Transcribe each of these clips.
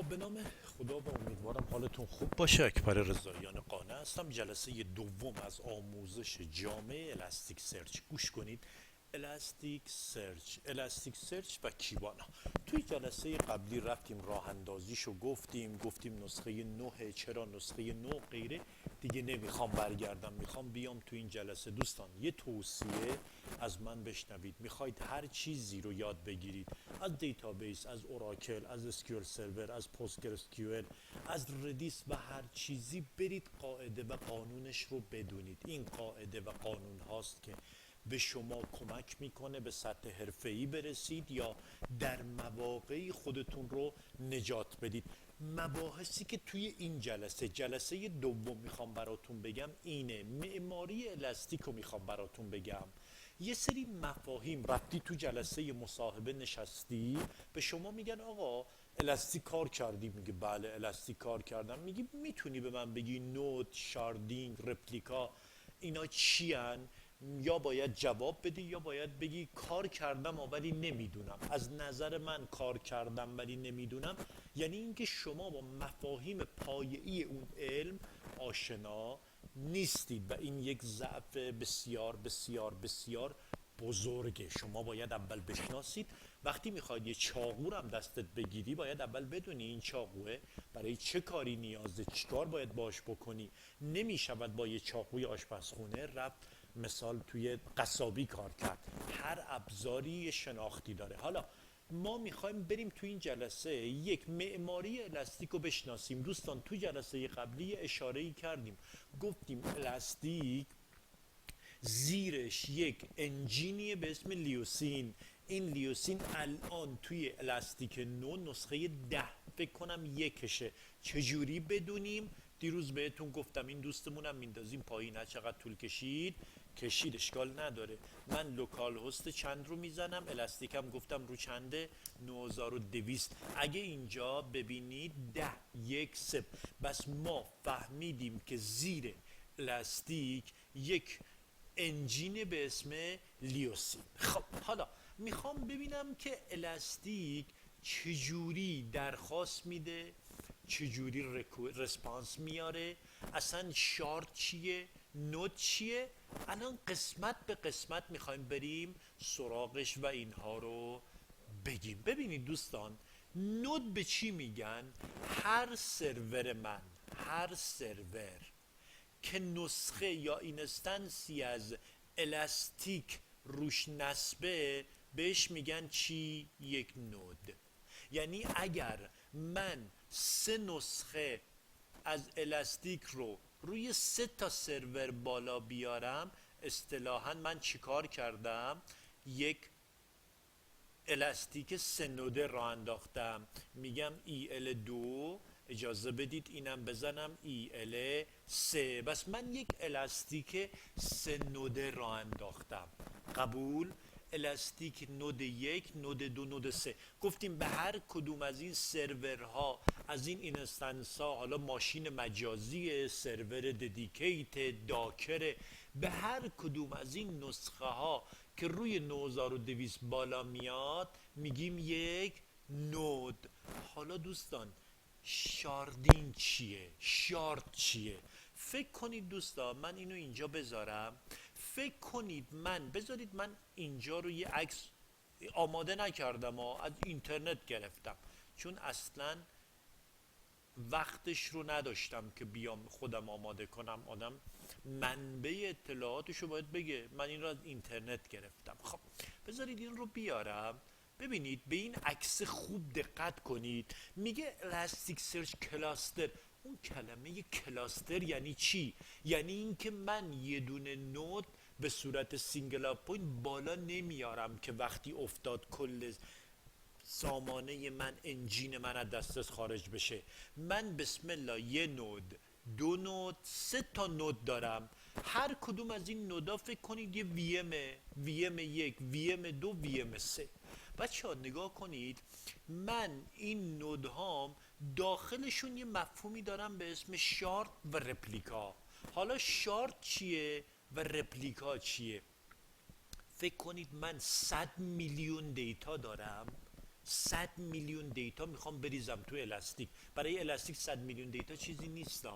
به نام خدا و امیدوارم حالتون خوب باشه. اکبر رضاییان قانع هستم. جلسه دوم از آموزش جامع الاستیک سرچ. گوش کنید. الاستیک سرچ و کیبانا. توی جلسه قبلی رفتیم راه اندازیشو گفتیم نسخه 9. چرا نسخه 9 غیره دیگه نمیخوام برگردم، میخوام بیام تو این جلسه. دوستان یه توصیه از من بشنوید. میخواید هر چیزی رو یاد بگیرید، از دیتابیس، از اوراکل، از اسکیول سرور، از پوستگر اسکیول، از ردیس و هر چیزی، برید قاعده و قانونش رو بدونید. این قاعده و قانون هاست که به شما کمک میکنه به سطح حرفه‌ای برسید یا در مواقعی خودتون رو نجات بدید. مباحثی که توی این جلسه دوم میخوام براتون بگم اینه. معماری الاستیک رو میخوام براتون بگم. یه سری مفاهیم، رفتی تو جلسه مصاحبه نشستی، به شما میگن آقا الاستیک کار کردی؟ میگه بله الاستیک کار کردم. میگی میتونی به من بگی نود، شاردینگ، رپلیکا اینا چی هن؟ یا باید جواب بدی یا باید بگی کار کردم ولی نمیدونم. از نظر من کار کردم ولی نمیدونم یعنی اینکه شما با مفاهیم پایه‌ای اون علم آشنا نیستید و این یک ضعف بسیار بسیار بسیار بزرگه. شما باید اول بشناسید. وقتی میخواید یه چاقو هم دستت بگیری باید اول بدونی این چاقوه برای چه کاری نیازه، چیکار باید باش بکنی. نمیشود با یه چاقوی آشپزخونه رفت مثال توی قصابی کار کرد. هر ابزاری یه شناختی داره. حالا ما میخوایم بریم تو این جلسه یک معماری الاستیک رو بشناسیم. دوستان تو جلسه قبلی اشاره‌ای کردیم، گفتیم الاستیک زیرش یک انجینیه به اسم لیوسین. این لیوسین الان توی الاستیک 9 نسخه 10 فکر کنم یکشه. چجوری بدونیم؟ دیروز بهتون گفتم این دوستمونم میندازیم پایین. هر چقدر طول کشید اشکال نداره. من لوکال هست چند رو میزنم، الاستیکم گفتم رو چنده 9200. اگه اینجا ببینید 10 1 0. بس ما فهمیدیم که زیر الاستیک یک انجین به اسم لیوسین. خب حالا میخوام ببینم که الاستیک چجوری درخواست میده، چجوری رسپانس میاره، اصلا شارت چیه، نود چیه. الان قسمت به قسمت میخوایم بریم سراغش و اینها رو بگیم. ببینید دوستان، نود به چی میگن؟ هر سرور که نسخه یا اینستنسی از الاستیک روش نصبه بهش میگن چی؟ یک نود. یعنی اگر من 3 نسخه از الاستیک رو روی 3 تا سرور بالا بیارم، اصطلاحاً من چیکار کردم؟ یک الاستیک 3 نوده را انداختم. میگم EL2، اجازه بدید اینم بزنم EL3. بس من یک الاستیک 3 نوده را انداختم. قبول؟ الاستیک نود 1، نود 2، نود 3. گفتیم به هر کدوم از این سرورها، از این اینستنس ها، حالا ماشین مجازی، سرور ددیکیت، داکر، به هر کدوم از این نسخه ها که روی 9200 بالا میاد میگیم یک نود. حالا دوستان شاردینگ چیه؟ شارد چیه؟ فکر کنید دوستان، من اینو اینجا بذارم. فکر کنید بذارید من اینجا رو یه عکس آماده نکردم از اینترنت گرفتم، چون اصلا وقتش رو نداشتم که بیام خودم آماده کنم. آدم منبع اطلاعاتشو باید بگه. من این رو از اینترنت گرفتم. خب بذارید این رو بیارم. ببینید به این عکس خوب دقت کنید. میگه الاستیک سرچ کلاستر. اون کلمه کلاستر یعنی چی؟ یعنی اینکه من یه دونه نود به صورت سینگل اپ پوینت بالا نمیارم که وقتی افتاد کل سامانه من، انجین من از دسترس خارج بشه. من بسم الله یه نود، 2 نود، 3 تا نود دارم. هر کدوم از این نودا فکر کنید یه VM 1، VM 2، VM 3. بچه ها نگاه کنید، من این نودهام داخلشون یه مفهومی دارم به اسم شارت و رپلیکا. حالا شارت چیه و رپلیکا چیه؟ فکر کنید من 100 میلیون دیتا دارم. 100 میلیون دیتا میخوام بریزم تو الاستیک. برای الاستیک 100 میلیون دیتا چیزی نیست.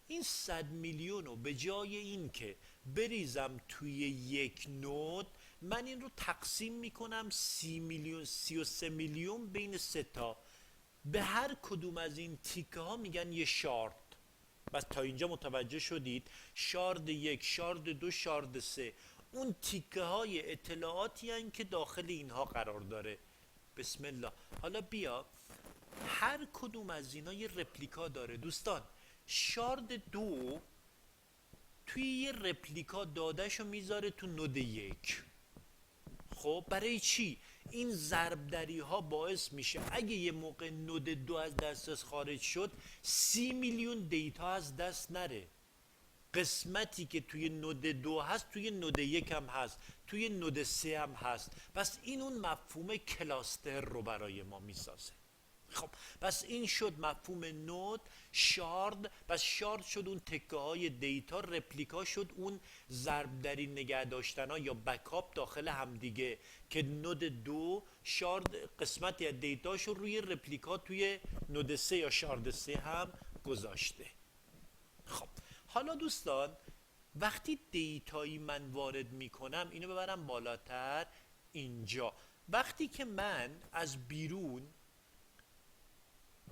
این 100 میلیون رو به جای این که بریزم توی یک نود، من این رو تقسیم میکنم 30 میلیون 33 میلیون بین 3 تا. به هر کدوم از این تیکه ها میگن یه شارد. بس تا اینجا متوجه شدید؟ شارد 1، شارد 2، شارد 3 اون تیکه های اطلاعاتی هستند که داخل اینها قرار داره. بسم الله. حالا بیا هر کدوم از اینا یه رپلیکا داره. دوستان شارد 2 توی یه رپلیکا دادهشو میذاره تو نود 1. خب برای چی؟ این ضربدری ها باعث میشه اگه یه موقع نود 2 از دسترس خارج شد 30 میلیون دیتا از دست نره. قسمتی که توی نود 2 هست توی نود 1 هم هست، توی نود 3 هم هست. پس این اون مفهوم کلاستر رو برای ما میسازه. خب پس این شد مفهوم نود. شارد، پس شارد شد اون تکه های دیتا، رپلیکا شد اون ضربدری نگه داشتن ها یا بکاپ داخل همدیگه که نود 2 شارد قسمتی از دیتاش رو روی رپلیکا توی نود 3 یا شارد 3 هم گذاشته. خب حالا دوستان وقتی دیتایی من وارد میکنم، اینو ببرم بالاتر اینجا، وقتی که من از بیرون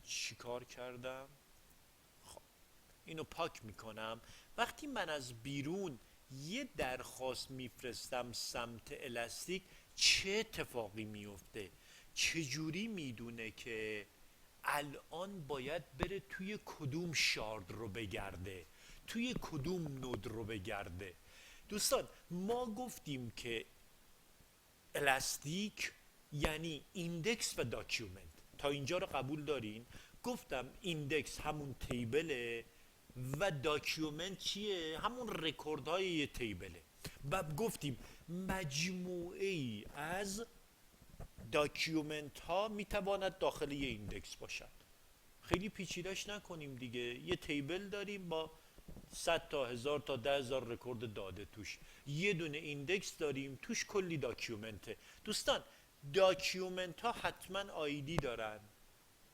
چیکار کردم؟ خب اینو پاک میکنم. وقتی من از بیرون یه درخواست میفرستم سمت الاستیک، چه اتفاقی میفته؟ چجوری میدونه که الان باید بره توی کدوم شارد رو بگرده، توی کدوم نود رو بگرده؟ دوستان ما گفتیم که الاستیک یعنی ایندکس و داکیومنت. تا اینجا رو قبول دارین؟ گفتم ایندکس همون تیبله و داکیومنت چیه؟ همون رکوردهای یه تیبله. و گفتیم مجموعه ای از داکیومنت ها میتواند داخل یه ایندکس باشد. خیلی پیچیده‌اش نکنیم دیگه. یه تیبل داریم با 100 تا 1000 تا 10000 رکورد داده توش. یه دونه ایندکس داریم توش کلی داکیومنته. دوستان داکیومنت ها حتما آیدی دارن،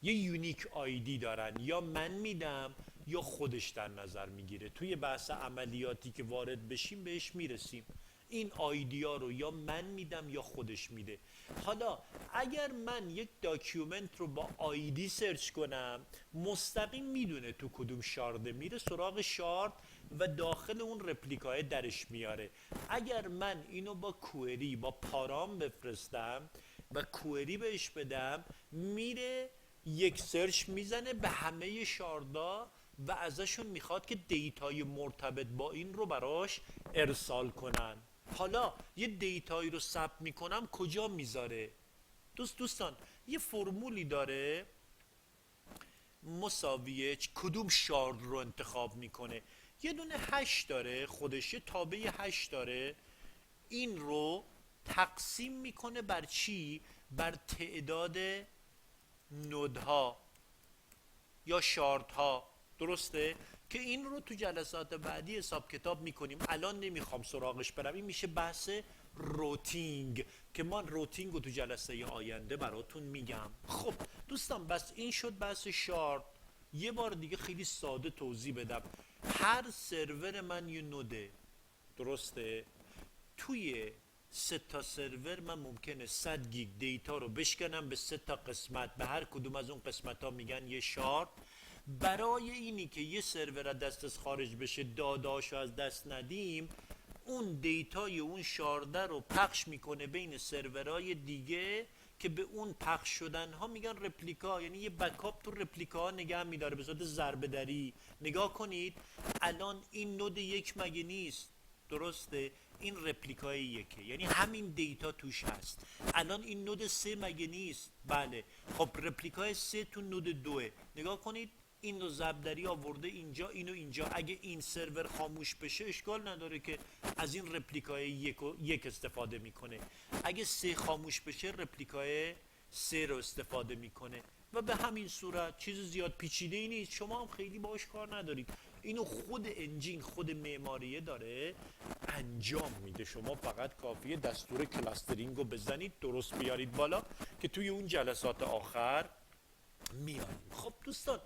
یه یونیک آیدی دارن، یا من میدم یا خودش در نظر میگیره. توی بحث عملیاتی که وارد بشیم بهش میرسیم. این آیدی ها رو یا من میدم یا خودش میده. حالا اگر من یک داکیومنت رو با آیدی سرچ کنم، مستقیم میدونه تو کدوم شارده، میره سراغ شارد و داخل اون رپلیکای درش میاره. اگر من اینو با کوئری با پارام بفرستم و کوئری بهش بدم، میره یک سرچ میزنه به همه شاردا و ازشون میخواد که دیتای مرتبط با این رو براش ارسال کنن. حالا یه دیتایی رو ثبت میکنم کجا میذاره؟ دوستان یه فرمولی داره مساویه کدوم شارد رو انتخاب میکنه. یه دونه هش داره، خودش یه تابع هش داره. این رو تقسیم میکنه بر چی؟ بر تعداد نودها یا شاردها. درسته؟ که این رو تو جلسات بعدی حساب کتاب میکنیم. الان نمیخوام سراغش برم. این میشه بحث روتینگ که من روتینگ رو تو جلسه آینده براتون میگم. خب دوستان بس این شد بحث شارد. یه بار دیگه خیلی ساده توضیح بدم. هر سرور من یه نوده. درسته؟ توی 3 تا سرور من ممکنه 100 گیگ دیتا رو بشکنم به 3 تا قسمت. به هر کدوم از اون قسمت ها میگن یه شارد. برای اینی که یه سرور از دستش خارج بشه، داداشو از دست ندیم، اون دیتای اون شارده رو پخش میکنه بین سرورهای دیگه که به اون پخش شدن ها میگن رپلیکا. یعنی یه بکاپ تو رپلیکا ها نگه میداره به صورت ضربه دری. نگاه کنید الان این نود 1 مگه نیست؟ درسته؟ این رپلیکای یکه، یعنی همین دیتا توش هست. الان این نود 3 مگه نیست؟ بله. خب رپلیکای 3 تو نود 2. نگاه کنید این رو ضربدری آورده اینجا، اینو اینجا. اگه این سرور خاموش بشه اشکال نداره که از این رپلیکای یک استفاده میکنه. اگه 3 خاموش بشه رپلیکای 3 رو استفاده میکنه و به همین صورت چیز زیاد پیچیده ای نیست. شما هم خیلی باش کار ندارید. اینو خود انجین، خود معماریه داره انجام میده. شما فقط کافیه دستور کلاسترینگ رو بزنید، درست بیارید بالا که توی اون جلسات آخر میاریم. خب دوستان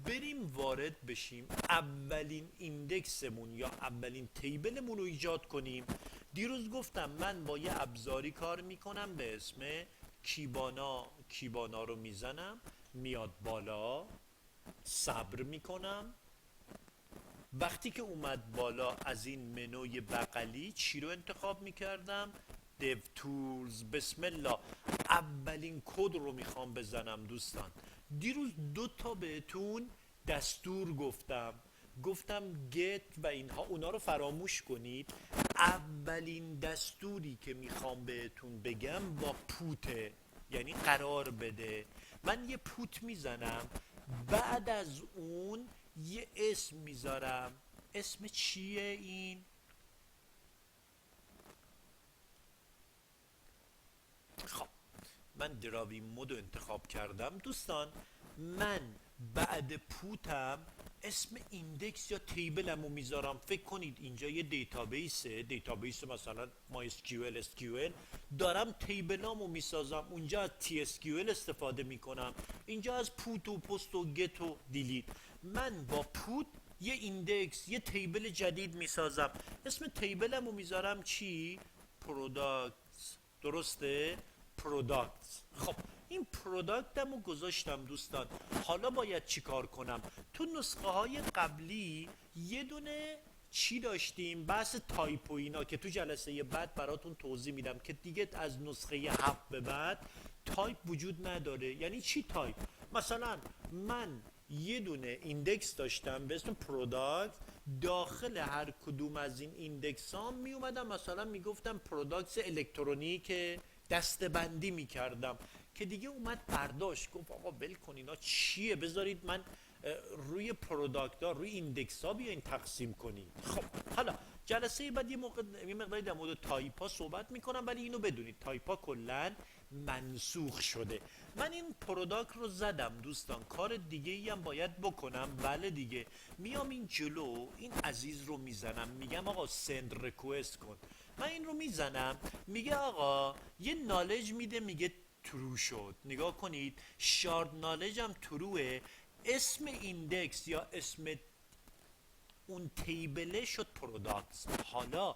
بریم وارد بشیم، اولین ایندکسمون یا اولین تیبلمون رو ایجاد کنیم. دیروز گفتم من با یه ابزاری کار میکنم به اسم کیبانا رو میزنم، میاد بالا، صبر میکنم. وقتی که اومد بالا از این منوی بغلی چی رو انتخاب میکردم؟ دیو تولز. بسم الله، اولین کد رو میخوام بزنم دوستان. دیروز 2 تا بهتون دستور گفتم گت و اینها، اونا رو فراموش کنید. اولین دستوری که میخوام بهتون بگم با پوته، یعنی قرار بده. من یه پوت میزنم، بعد از اون یه اسم میذارم. اسم چیه این؟ خب من دراوی مود رو انتخاب کردم دوستان. من بعد پوتم اسم ایندکس یا تیبلم رو میذارم. فکر کنید اینجا یه دیتابیس مثلا MySQL دارم، تیبلام رو میسازم، اونجا از TSQL استفاده میکنم، اینجا از پوت و پست و گت و دیلیت. من با پوت یه ایندکس، یه تیبل جدید میسازم. اسم تیبلم رو میذارم چی؟ پروداکتس. درسته؟ پروداکتس. خب این پروداکتم رو گذاشتم دوستان. حالا باید چی کار کنم؟ تو نسخه های قبلی یه دونه چی داشتیم؟ بحث تایپ و اینا که تو جلسه بعد براتون توضیح میدم که دیگه از نسخه 7 به بعد تایپ وجود نداره. یعنی چی تایپ؟ مثلا من یه دونه ایندکس داشتم به اسم پروداکت، داخل هر کدوم از این ایندکس ها می اومدم مثلا میگفتم پروداکتس الکترونیک، دستبندی میکردم که دیگه اومد برداشت گفت آقا ول کن اینا چیه، بذارید من روی پروداکت ها، روی ایندکس ها بیاین تقسیم کنید. خب حالا جلسه بعد یه مقداری در مورد تایپ ها صحبت میکنم، ولی اینو بدونید تایپ ها کلن منسوخ شده. من این پروداکت رو زدم دوستان، کار دیگه ای هم باید بکنم. بله دیگه، میام این جلو این عزیز رو میزنم، میگم آقا سند ریکوست کن. من این رو میزنم، میگه آقا یه نالج میده، میگه ترو شد. نگاه کنید شارد نالج هم تروه، اسم ایندکس یا اسم اون تیبله شد پروداکتس. حالا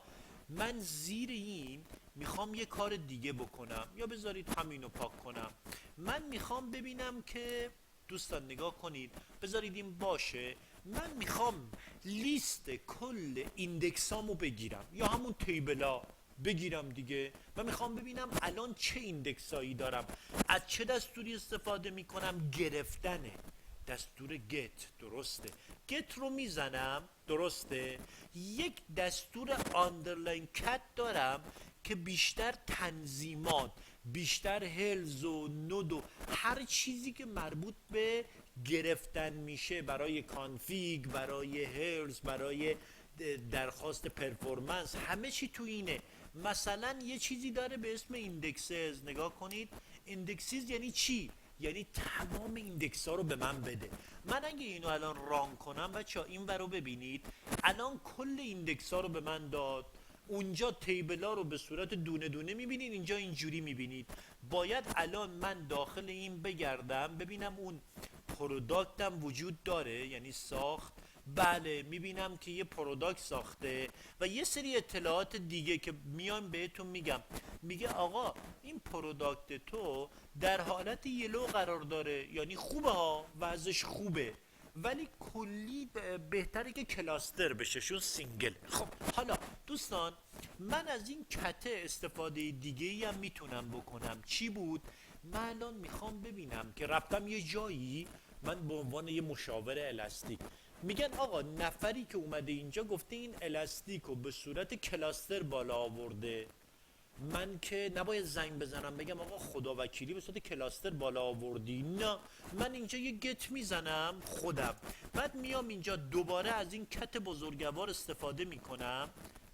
من زیر این میخوام یه کار دیگه بکنم، یا بذارید همینو پاک کنم. من میخوام ببینم که دوستان نگاه کنید، بذارید این باشه، من میخوام لیست کل ایندکسامو بگیرم یا همون تیبلا بگیرم دیگه. من میخوام ببینم الان چه ایندکسایی دارم، از چه دستوری استفاده میکنم؟ گرفتنه، دستور گت. درسته، گت رو میزنم. درسته، یک دستور آندرلاین کت دارم که بیشتر تنظیمات، بیشتر هلز و نود و هر چیزی که مربوط به گرفتن میشه، برای کانفیگ، برای هلز، برای درخواست پرفورمنس، همه چی تو اینه. مثلا یه چیزی داره به اسم ایندکسز. نگاه کنید ایندکسز یعنی چی؟ یعنی تمام ایندکس ها رو به من بده. من اگه اینو الان ران کنم بچه ها، این ور رو ببینید، الان کل ایندکس ها رو به من داد. اونجا تیبل ها رو به صورت دونه دونه میبینید، اینجا اینجوری میبینید. باید الان من داخل این بگردم ببینم اون پروداکتم وجود داره، یعنی ساخت. بله میبینم که یه پروداکت ساخته و یه سری اطلاعات دیگه که میام بهتون میگم. میگه آقا این پروداکت تو در حالت یلو قرار داره، یعنی خوبه ها، وضعش خوبه، ولی کلی بهتره که کلاستر بشه چون سینگل. خب حالا دوستان من از این کته استفاده دیگه ای هم میتونم بکنم. چی بود؟ من الان میخوام ببینم که رفتم یه جایی، من به عنوان یه مشاور الاستیک، میگن آقا نفری که اومده اینجا گفته این الاستیک رو به صورت کلاستر بالا آورده. من که نباید زنگ بزنم بگم آقا خدا وکیلی به صورت کلاستر بالا آوردی، نه، من اینجا یه گت میزنم خودم، بعد میام اینجا دوباره از این کت بزرگوار استفاده میکنم،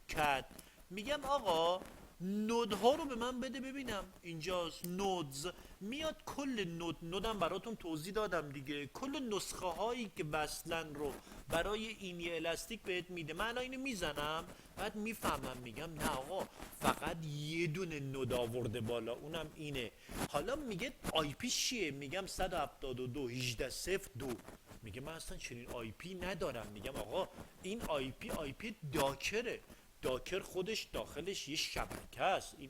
کت، میگم آقا نودها رو به من بده ببینم. اینجاست نودز، میاد کل نودم براتون توضیح دادم دیگه، کل نسخه هایی که وصلن رو برای این یه الاستیک بهت میده، من الان اینو میزنم بعد میفهمم میگم نه آقا فقط یه دونه نود آورده بالا اونم اینه. حالا میگه آی پی چیه؟ میگم 172 18 0 2. میگه من اصلا چنین آی پی ندارم. میگم آقا این آی پی داکره، داکر خودش داخلش یه شبکه است، این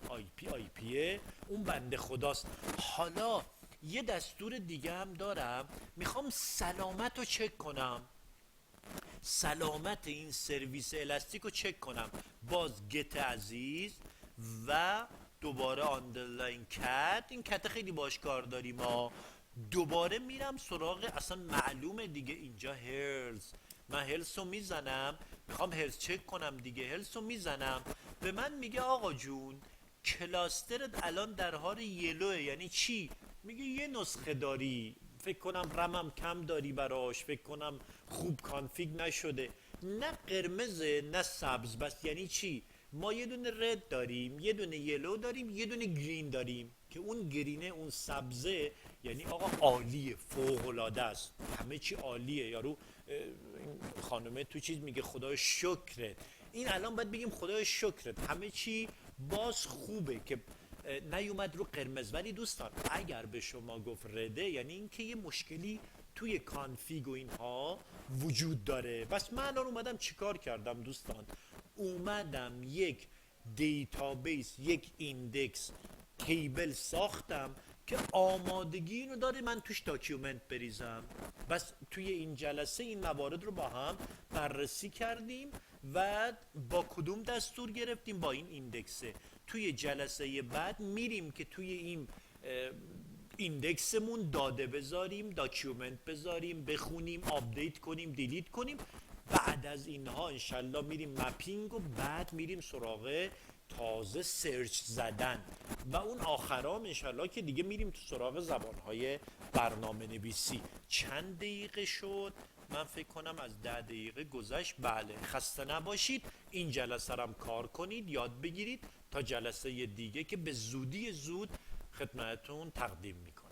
آی پیه اون بنده خداست. حالا یه دستور دیگه هم دارم، میخوام سلامت رو چک کنم، سلامت این سرویس الاستیک رو چک کنم. باز گت عزیز و دوباره آندرلاین کت، این کت خیلی باش کار داریم ما. دوباره میرم سراغ، اصلا معلومه دیگه اینجا هرز، من هلس رو میزنم، میخوام هلس چک کنم دیگه، هلس رو میزنم، به من میگه آقا جون کلاسترت الان در حال یلوه. یعنی چی؟ میگه یه نسخه داری، فکر کنم رمم کم داری براش، فکر کنم خوب کانفیگ نشده. نه قرمزه نه سبز، بس یعنی چی؟ ما یه دونه رد داریم، یه دونه یلو داریم، یه دونه گرین داریم که اون گرینه اون سبزه یعنی آقا عالیه، فوق العاده است، همه چی عالیه. یارو این خانومه تو چیز میگه خدای شکرت، این الان باید بگیم خدای شکرت، همه چی باز خوبه که نیومد رو قرمز. ولی دوستان اگر به شما گفت رده یعنی اینکه یه مشکلی توی کانفیگ و اینها وجود داره. بس من الان اومدم چیکار کردم دوستان؟ اومدم یک دیتابیس، یک ایندکس تیبل ساختم که آمادگی اینو داره من توش داکیومنت بریزم. بس توی این جلسه این موارد رو با هم بررسی کردیم و با کدوم دستور گرفتیم؟ با این ایندکسه. توی جلسه بعد میریم که توی این ایندکسمون داده بذاریم، داکیومنت بذاریم، بخونیم، آپدیت کنیم، دیلیت کنیم. بعد از اینها انشالله میریم مپینگ و بعد میریم سراغ تازه سرچ زدن و اون آخرام انشالله که دیگه میریم تو سراغ زبانهای برنامه نویسی. چند دقیقه شد؟ من فکر کنم از 10 دقیقه گذشت. بله، خسته نباشید، این جلسه رو کار کنید، یاد بگیرید تا جلسه دیگه که به زودی زود خدمتتون تقدیم میکنم.